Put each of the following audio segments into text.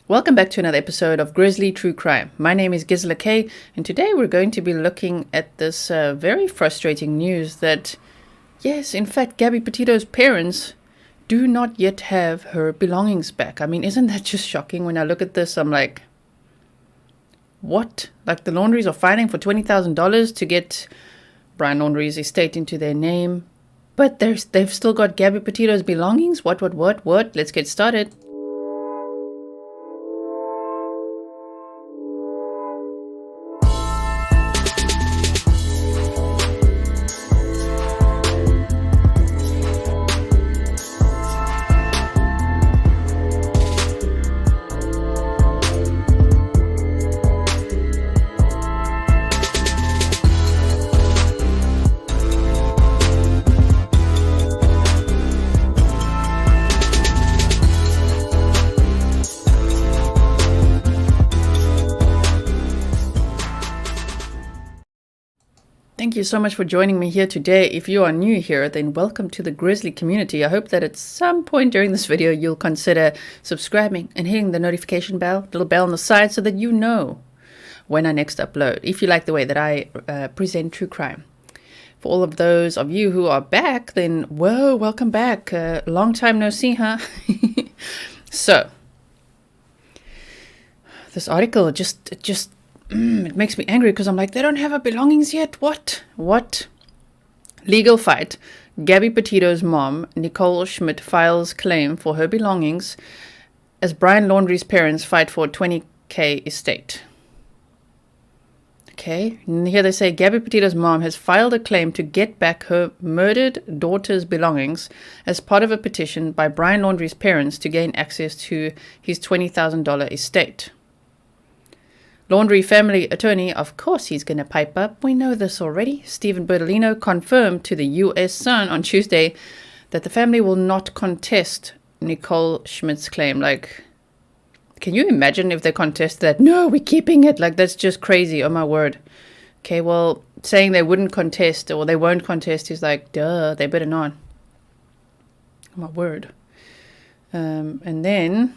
Welcome back to another episode of Grizzly True Crime. My name is Gisela K, and today we're going to be looking at this very frustrating news that, yes, in fact, Gabby Petito's parents do not yet have her belongings back. I mean, isn't that just shocking? When I look at this, I'm like, what? Like, the Laundries are fighting for $20,000 to get Brian Laundrie's estate into their name, but they've still got Gabby Petito's belongings? What? Let's get started. Thank you so much for joining me here today. If you are new here, then welcome to the Grizzly community. I hope that at some point during this video, you'll consider subscribing and hitting the notification bell, little bell on the side, so that you know when I next upload, if you like the way that I present true crime. For all of those of you who are back, then, whoa, welcome back. Long time no see, huh? So, this article it makes me angry because I'm like, they don't have her belongings yet. What? Legal fight. Gabby Petito's mom, Nichole Schmidt, files claim for her belongings as Brian Laundrie's parents fight for a $20,000 estate. Okay, and here they say Gabby Petito's mom has filed a claim to get back her murdered daughter's belongings as part of a petition by Brian Laundrie's parents to gain access to his $20,000 estate. Laundrie family attorney, of course he's going to pipe up, we know this already, Stephen Bertolino, confirmed to the U.S. Sun on Tuesday that the family will not contest Nichole Schmidt's claim. Like, can you imagine if they contest that? No, we're keeping it. Like, that's just crazy, oh my word. Okay, well, saying they wouldn't contest or they won't contest is like, duh, they better not. Oh my word. And then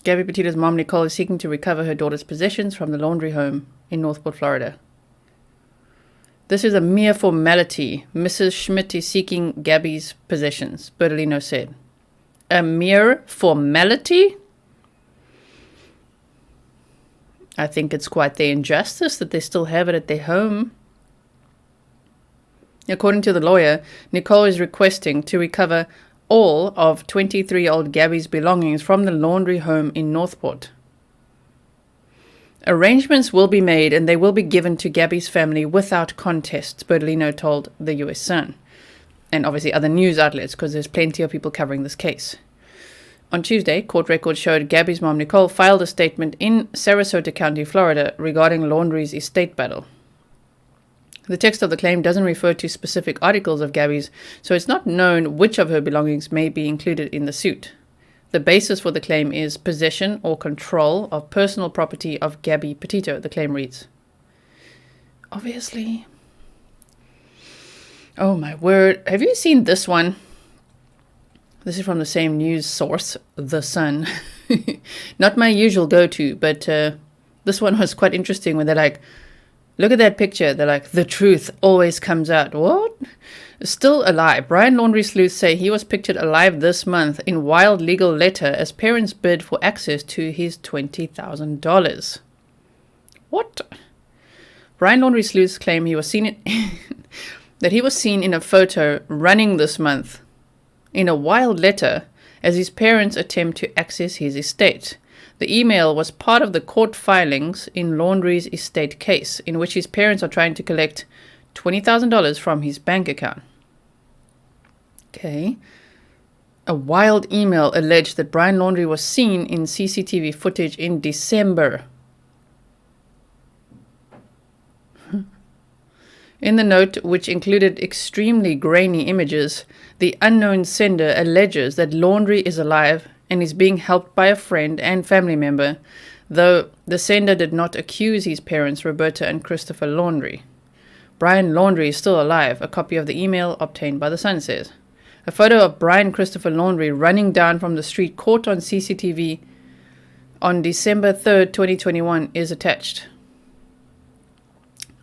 Gabby Petito's mom, Nichole, is seeking to recover her daughter's possessions from the Laundrie home in Northport, Florida. This is a mere formality. Mrs. Schmidt is seeking Gabby's possessions, Bertolino said. A mere formality? I think it's quite the injustice that they still have it at their home. According to the lawyer, Nichole is requesting to recover all of 23-year-old Gabby's belongings from the Laundrie home in Northport. Arrangements will be made and they will be given to Gabby's family without contest, Bertolino told the U.S. Sun, and obviously other news outlets, because there's plenty of people covering this case. On Tuesday, court records showed Gabby's mom, Nichole, filed a statement in Sarasota County, Florida, regarding Laundrie's estate battle. The text of the claim doesn't refer to specific articles of Gabby's, so it's not known which of her belongings may be included in the suit. The basis for the claim is possession or control of personal property of Gabby Petito, the claim reads. Obviously. Oh my word. Have you seen this one? This is from the same news source, The Sun. Not my usual go-to, but this one was quite interesting when they're like, look at that picture. They're like, the truth always comes out. What? Still alive. Brian Laundrie sleuths say he was pictured alive this month in wild legal letter as parents bid for access to his $20,000. What? Brian Laundrie sleuths claim he was seen that he was seen in a photo running this month in a wild letter as his parents attempt to access his estate. The email was part of the court filings in Laundrie's estate case, in which his parents are trying to collect $20,000 from his bank account. Okay. A wild email alleged that Brian Laundrie was seen in CCTV footage in December. In the note, which included extremely grainy images, the unknown sender alleges that Laundrie is alive and is being helped by a friend and family member, though the sender did not accuse his parents, Roberta and Christopher Laundrie. Brian Laundrie is still alive, a copy of the email obtained by the Sun says. A photo of Brian Christopher Laundrie running down from the street caught on CCTV on December 3rd, 2021 is attached.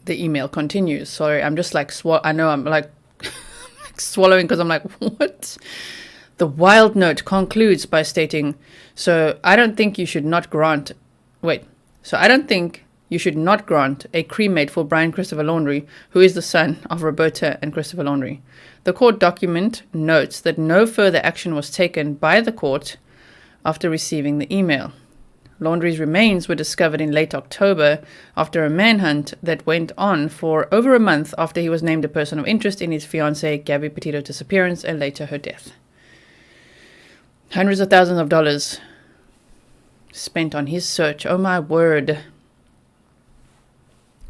The email continues. Sorry, I'm just like, I know I'm like swallowing because I'm like, what? The wild note concludes by stating, So I don't think you should not grant a cremate for Brian Christopher Laundrie, who is the son of Roberta and Christopher Laundrie. The court document notes that no further action was taken by the court after receiving the email. Laundrie's remains were discovered in late October after a manhunt that went on for over a month after he was named a person of interest in his fiancée Gabby Petito's disappearance and later her death. Hundreds of thousands of dollars spent on his search. Oh my word.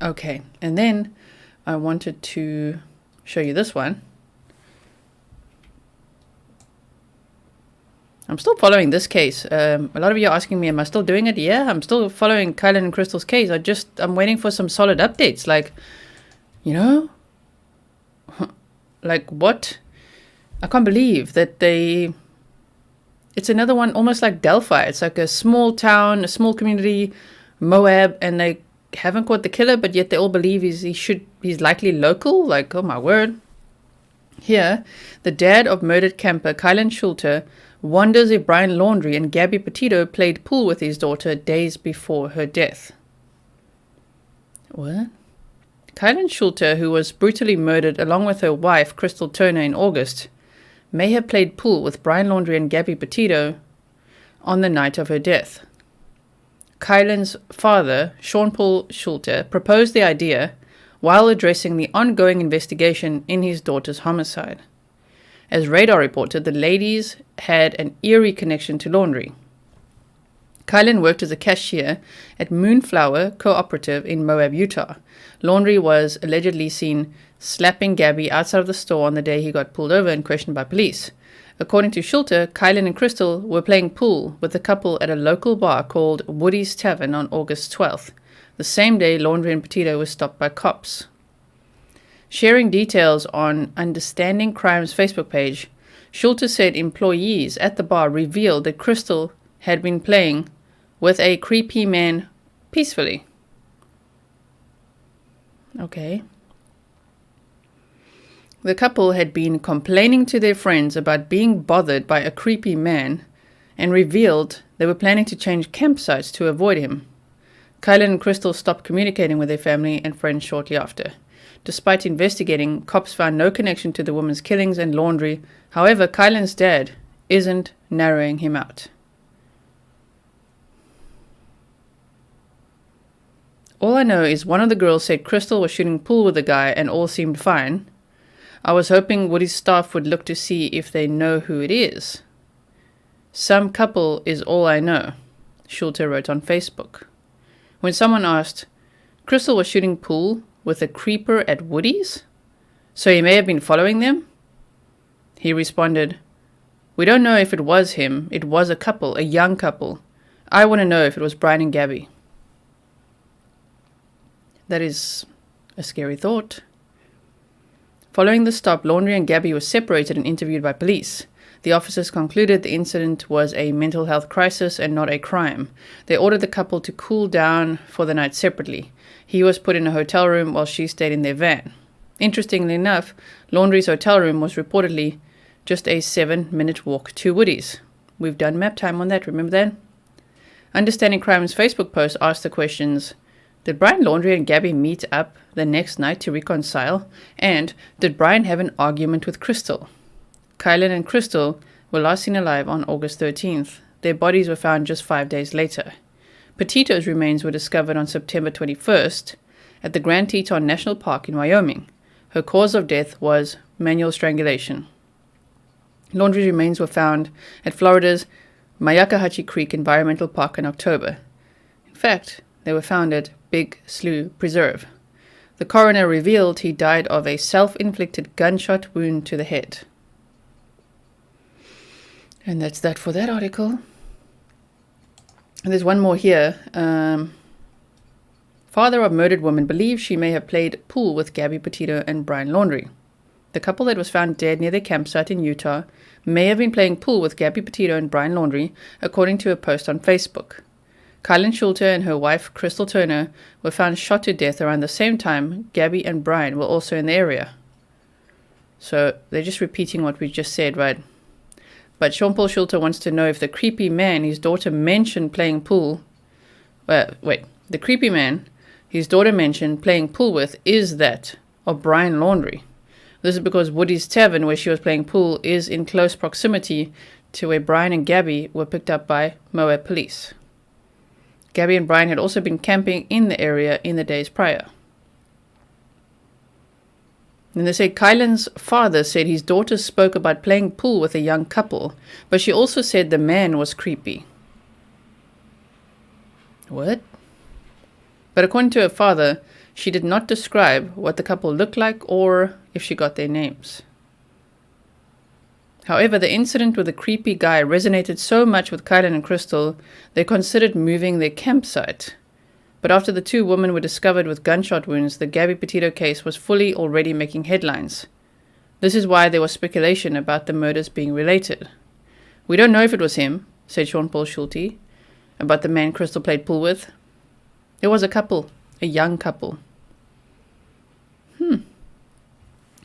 Okay, and then I wanted to show you this one. I'm still following this case. A lot of you are asking me, am I still doing it? Yeah, I'm still following Kylen and Crystal's case. I'm waiting for some solid updates. Like, like what? I can't believe that it's another one almost like Delphi. It's like a small town, a small community, Moab, and they haven't caught the killer, but yet they all believe he's likely local. Like, oh my word. Here, the dad of murdered camper Kylen Schulte wonders if Brian Laundrie and Gabby Petito played pool with his daughter days before her death. What? Kylen Schulte, who was brutally murdered along with her wife, Crystal Turner, in August, may have played pool with Brian Laundrie and Gabby Petito on the night of her death. Kylen's father, Sean Paul Schulte, proposed the idea while addressing the ongoing investigation in his daughter's homicide. As Radar reported, the ladies had an eerie connection to Laundrie. Kylen worked as a cashier at Moonflower Cooperative in Moab, Utah. Laundrie was allegedly seen slapping Gabby outside of the store on the day he got pulled over and questioned by police. According to Schulte, Kylen and Crystal were playing pool with the couple at a local bar called Woody's Tavern on August 12th, the same day Laundrie and Petito were stopped by cops. Sharing details on Understanding Crime's Facebook page, Schulte said employees at the bar revealed that Crystal had been playing with a creepy man peacefully. Okay. The couple had been complaining to their friends about being bothered by a creepy man and revealed they were planning to change campsites to avoid him. Kylen and Crystal stopped communicating with their family and friends shortly after. Despite investigating, cops found no connection to the woman's killings and Laundrie. However, Kylen's dad isn't narrowing him out. All I know is one of the girls said Crystal was shooting pool with the guy and all seemed fine. I was hoping Woody's staff would look to see if they know who it is. Some couple is all I know, Schulte wrote on Facebook. When someone asked, Crystal was shooting pool with a creeper at Woody's? So he may have been following them? He responded, We don't know if it was him. It was a couple, a young couple. I want to know if it was Brian and Gabby. That is a scary thought. Following the stop, Laundrie and Gabby were separated and interviewed by police. The officers concluded the incident was a mental health crisis and not a crime. They ordered the couple to cool down for the night separately. He was put in a hotel room while she stayed in their van. Interestingly enough, Laundrie's hotel room was reportedly just a 7-minute walk to Woody's. We've done map time on that, remember that? Understanding Crime's Facebook post asked the questions, did Brian Laundrie and Gabby meet up the next night to reconcile? And did Brian have an argument with Crystal? Kylen and Crystal were last seen alive on August 13th. Their bodies were found just 5 days later. Petito's remains were discovered on September 21st at the Grand Teton National Park in Wyoming. Her cause of death was manual strangulation. Laundrie's remains were found at Florida's Mayakahatchee Creek Environmental Park in October. In fact, they were found at Big Slough Preserve. The coroner revealed he died of a self-inflicted gunshot wound to the head. And that's that for that article. And there's one more here. Father of murdered woman believes she may have played pool with Gabby Petito and Brian Laundrie. The couple that was found dead near their campsite in Utah may have been playing pool with Gabby Petito and Brian Laundrie, according to a post on Facebook. Kylen Schulte and her wife, Crystal Turner, were found shot to death around the same time Gabby and Brian were also in the area. So they're just repeating what we just said, right? But Sean Paul Schulte wants to know if the creepy man his daughter mentioned playing pool... the creepy man his daughter mentioned playing pool with is that of Brian Laundrie. This is because Woody's Tavern, where she was playing pool, is in close proximity to where Brian and Gabby were picked up by Moab police. Gabby and Brian had also been camping in the area in the days prior. And they say Kylen's father said his daughter spoke about playing pool with a young couple, but she also said the man was creepy. What? But according to her father, she did not describe what the couple looked like or if she got their names. However, the incident with the creepy guy resonated so much with Kylen and Crystal, they considered moving their campsite. But after the two women were discovered with gunshot wounds, the Gabby Petito case was fully already making headlines. This is why there was speculation about the murders being related. We don't know if it was him, said Sean Paul Schulte, about the man Crystal played pool with. It was a couple, a young couple.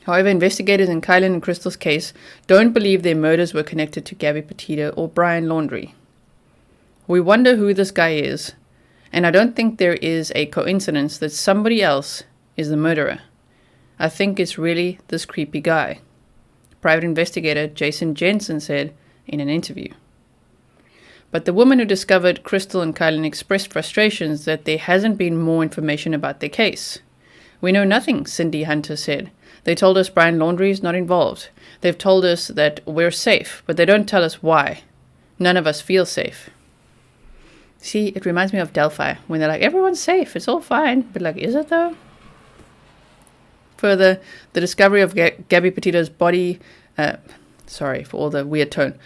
However, investigators in Kylen and Crystal's case don't believe their murders were connected to Gabby Petito or Brian Laundrie. We wonder who this guy is, and I don't think there is a coincidence that somebody else is the murderer. I think it's really this creepy guy, private investigator Jason Jensen said in an interview. But the woman who discovered Crystal and Kylen expressed frustrations that there hasn't been more information about their case. We know nothing, Cindy Hunter said. They told us Brian Laundrie is not involved. They've told us that we're safe, but they don't tell us why. None of us feel safe. See, it reminds me of Delphi, when they're like, everyone's safe, it's all fine. But like, is it though? Further, the discovery of Gabby Petito's body... sorry for all the weird tone.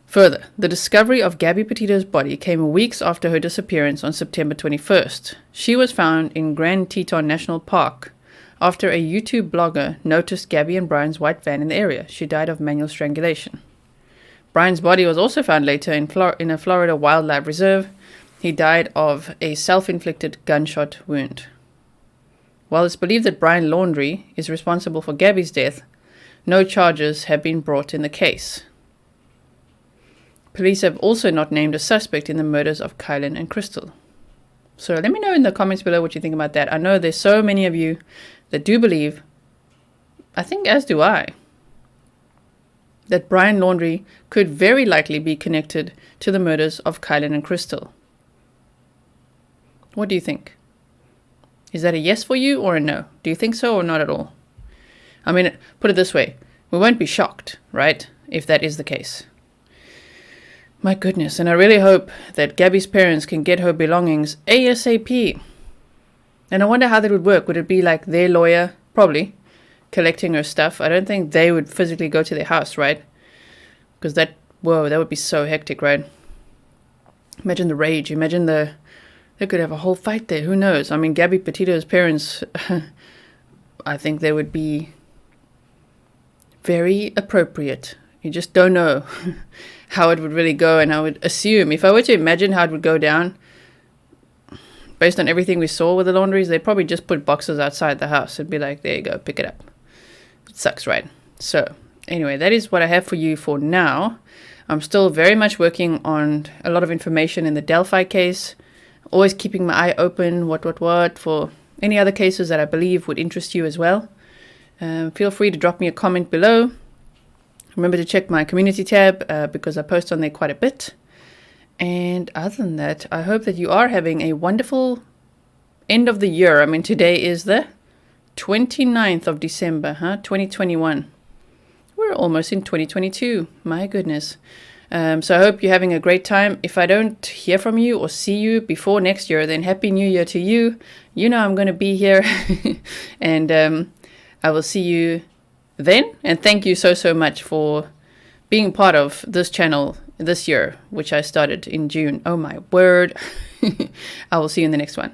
Further, the discovery of Gabby Petito's body came weeks after her disappearance on September 21st. She was found in Grand Teton National Park after a YouTube blogger noticed Gabby and Brian's white van in the area. She died of manual strangulation. Brian's body was also found later in a Florida wildlife reserve. He died of a self-inflicted gunshot wound. While it's believed that Brian Laundrie is responsible for Gabby's death, no charges have been brought in the case. Police have also not named a suspect in the murders of Kylen and Crystal. So let me know in the comments below what you think about that. I know there's so many of you that do believe, I think as do I, that Brian Laundrie could very likely be connected to the murders of Kylen and Crystal. What do you think? Is that a yes for you or a no? Do you think so or not at all? I mean, put it this way. We won't be shocked, right, if that is the case. My goodness, and I really hope that Gabby's parents can get her belongings ASAP. And I wonder how that would work. Would it be like their lawyer, probably, collecting her stuff? I don't think they would physically go to their house, right? Because that would be so hectic, right? Imagine the rage. Imagine they could have a whole fight there. Who knows? I mean, Gabby Petito's parents, I think they would be very appropriate. You just don't know how it would really go, and I would assume, if I were to imagine how it would go down, based on everything we saw with the Laundries, they'd probably just put boxes outside the house and be like, there you go, pick it up. It sucks, right? So, anyway, that is what I have for you for now. I'm still very much working on a lot of information in the Delphi case, always keeping my eye open, for any other cases that I believe would interest you as well. Feel free to drop me a comment below. Remember to check my community tab because I post on there quite a bit. And other than that, I hope that you are having a wonderful end of the year. I mean, today is the 29th of December, 2021. We're almost in 2022. My goodness. So I hope you're having a great time. If I don't hear from you or see you before next year, then Happy New Year to you. You know I'm going to be here. And I will see you then. And thank you so much for being part of this channel this year, which I started in June. Oh my word. I will see you in the next one.